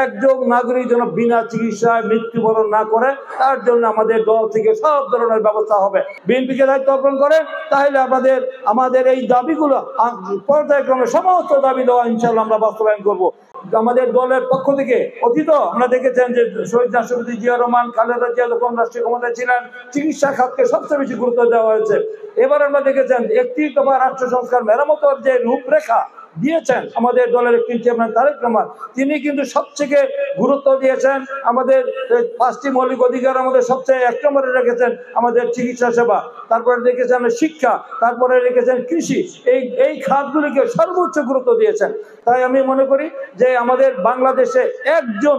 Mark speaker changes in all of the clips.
Speaker 1: একজন নাগরিক যেন বিনা চিকিৎসায় মৃত্যুবরণ না করে, তার জন্য আমাদের দল থেকে সব ধরনের ব্যবস্থা হবে। বিএনপিকে দায়িত্ব অর্পণ করে, তাহলে আমাদের এই দাবিগুলো পর্যায়ক্রমে সমস্ত দাবি দেওয়া ইনশাআল্লাহ আমরা বাস্তবায়ন করব। আমাদের দলের পক্ষ থেকে অতীত আমরা দেখেছেন যে শহীদ রাষ্ট্রপতি জিয়া রহমান, খালেদা জিয়া যখন রাষ্ট্রীয় ক্ষমতায় ছিলেন, চিকিৎসা খাতকে সবচেয়ে বেশি গুরুত্ব দেওয়া হয়েছে। এবার আমরা দেখেছেন 31 দফা রাষ্ট্র সংস্কার মেরামতের যে রূপরেখা দিয়েছেন আমাদের দলের একটি চেয়ারম্যান তারেক রহমান, তিনি কিন্তু সবথেকে গুরুত্ব দিয়েছেন আমাদের 5টি মৌলিক অধিকার আমাদের সবচেয়ে 1 নম্বরে রেখেছেন আমাদের চিকিৎসা সেবা, তারপরে রেখেছেন শিক্ষা, তারপরে রেখেছেন কৃষি। এই খাতগুলিকে সর্বোচ্চ গুরুত্ব দিয়েছেন। তাই আমি মনে করি যে আমাদের বাংলাদেশে একজন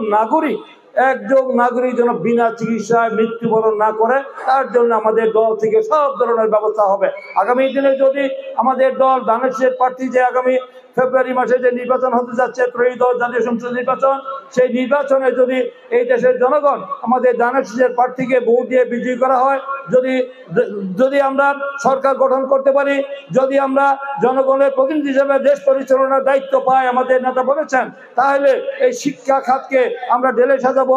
Speaker 1: নাগরিক যেন বিনা চিকিৎসায় মৃত্যুবরণ না করে, তার জন্য আমাদের দল থেকে সব ধরনের ব্যবস্থা হবে। আগামী দিনে যদি আমাদের দল বাংলাদেশের প্রার্থী যে আগামী ফেব্রুয়ারি মাসে যে নির্বাচন হতে যাচ্ছে, ত্রয়োদশ জাতীয় সংসদ নির্বাচন, সেই নির্বাচনে যদি এই দেশের জনগণ আমাদের বাংলাদেশের প্রার্থীকে ভোট দিয়ে বিজয়ী করা হয়, যদি আমরা সরকার গঠন করতে পারি, যদি আমরা জনগণের প্রতিনিধি হিসেবে দেশ পরিচালনার দায়িত্ব পাই, আমাদের নেতা বলেছেন, তাহলে এই শিক্ষা খাতকে আমরা ঢেলে সাজাবো,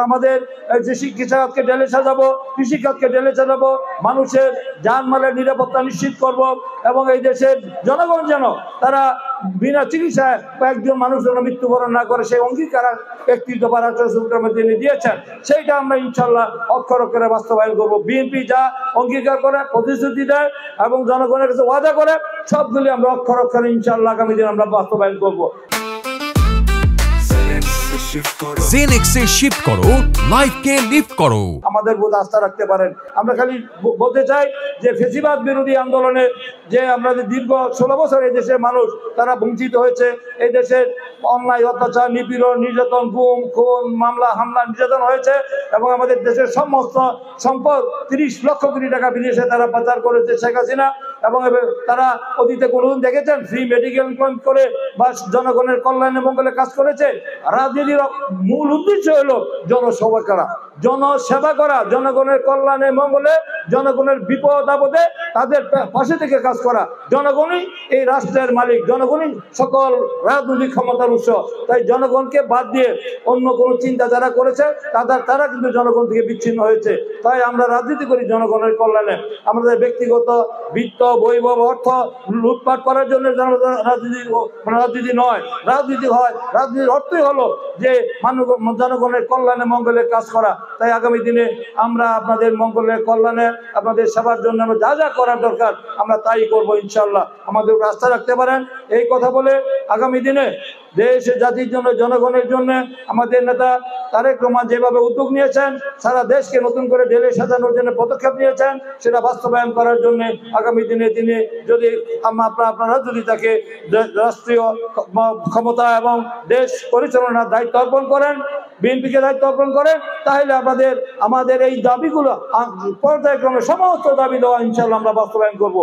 Speaker 1: আমাদের যে চিকিৎসা খাতকে ঢেলে সাজাবো, কৃষি খাতকে ঢেলে সাজাবো, মানুষের জানমালের নিরাপত্তা নিশ্চিত করব, এবং এই দেশের জনগণ যেন তারা বিনা চিকিৎসায় একজন মানুষ যেন মৃত্যুবরণ না করে, সেই অঙ্গীকার 31 দফা রাষ্ট্র সংস্কারের তিনি দিয়েছেন, সেইটা আমরা ইনশাল্লাহ অক্ষর অক্ষরে বাস্তবায়ন করব। বিএনপি যা অঙ্গীকার করে, প্রতিশ্রুতি দেয় এবং জনগণের কাছে ওয়াদা করে, সবগুলি আমরা অক্ষর অক্ষরে ইনশাল্লাহ আগামী দিন আমরা বাস্তবায়ন করব।
Speaker 2: জেনেক্সে শিফট করো, লাইফকে লিফট করো।
Speaker 1: আমাদের বোধ আস্থা রাখতে পারেন। আমরা খালি বলতে চাই যে ফেসিবাদ বিরোধী আন্দোলনে যে আমাদের দীর্ঘ 16 বছর এই দেশের মানুষ তারা বঞ্চিত হয়েছে, এই দেশের অন্যায় অত্যাচার, নিপীড়ন, নির্যাতন, গুম, খুন, মামলা, হামলা, নির্যাতন হয়েছে, এবং আমাদের দেশের সমস্ত সম্পদ 30 লক্ষ কোটি টাকা বিদেশে তারা পাচার করেছে শেখ হাসিনা, এবং তারা অতীতে কোনোদিন দেখেছেন ফ্রি মেডিকেল ক্যাম্প করে বা জনগণের কল্যাণে মঙ্গলে কাজ করেছে? রাজনীতির মূল উদ্দেশ্য হলো জনসেবা করা, জনগণের কল্যাণে মঙ্গলে, জনগণের বিপদ আপদে তাদের পাশে থেকে কাজ করা। জনগণই এই রাষ্ট্রের মালিক, জনগণই সকল রাজনৈতিক ক্ষমতার উৎস। তাই জনগণকে বাদ দিয়ে অন্য কোনো চিন্তা যারা করেছে তারা কিন্তু জনগণ থেকে বিচ্ছিন্ন হয়েছে। তাই আমরা রাজনীতি করি জনগণের কল্যাণে। আমাদের ব্যক্তিগত বিত্ত, বৈভব, অর্থ লুটপাট করার জন্য রাজনীতি নয়। রাজনীতির অর্থই হলো যে জনগণের কল্যাণে মঙ্গলের কাজ করা। তাই আগামী দিনে আমরা আপনাদের মঙ্গলের কল্যাণে, আপনাদের সেবার জন্য আমরা যা করার দরকার আমরা তাই করবো ইনশাআল্লাহ। আমাদের আস্থা রাখতে পারেন। এই কথা বলে আগামী দিনে দেশ জাতির জন্য, জনগণের জন্য আমাদের নেতা তারেক রহমান যেভাবে উদ্যোগ নিয়েছেন, সারা দেশকে নতুন করে ঢেলে সাজানোর জন্য পদক্ষেপ নিয়েছেন, সেটা বাস্তবায়ন করার জন্য আগামী দিনে তিনি যদি আপনারা যদি তাকে রাষ্ট্রীয় ক্ষমতা এবং দেশ পরিচালনার দায়িত্ব অর্পণ করেন, বিএনপিকে দায়িত্ব অর্পণ করেন, তাহলে আমাদের এই দাবিগুলো পর্যায়ক্রমে সমস্ত দাবি দেওয়া ইনশাআল্লাহ আমরা বাস্তবায়ন করব।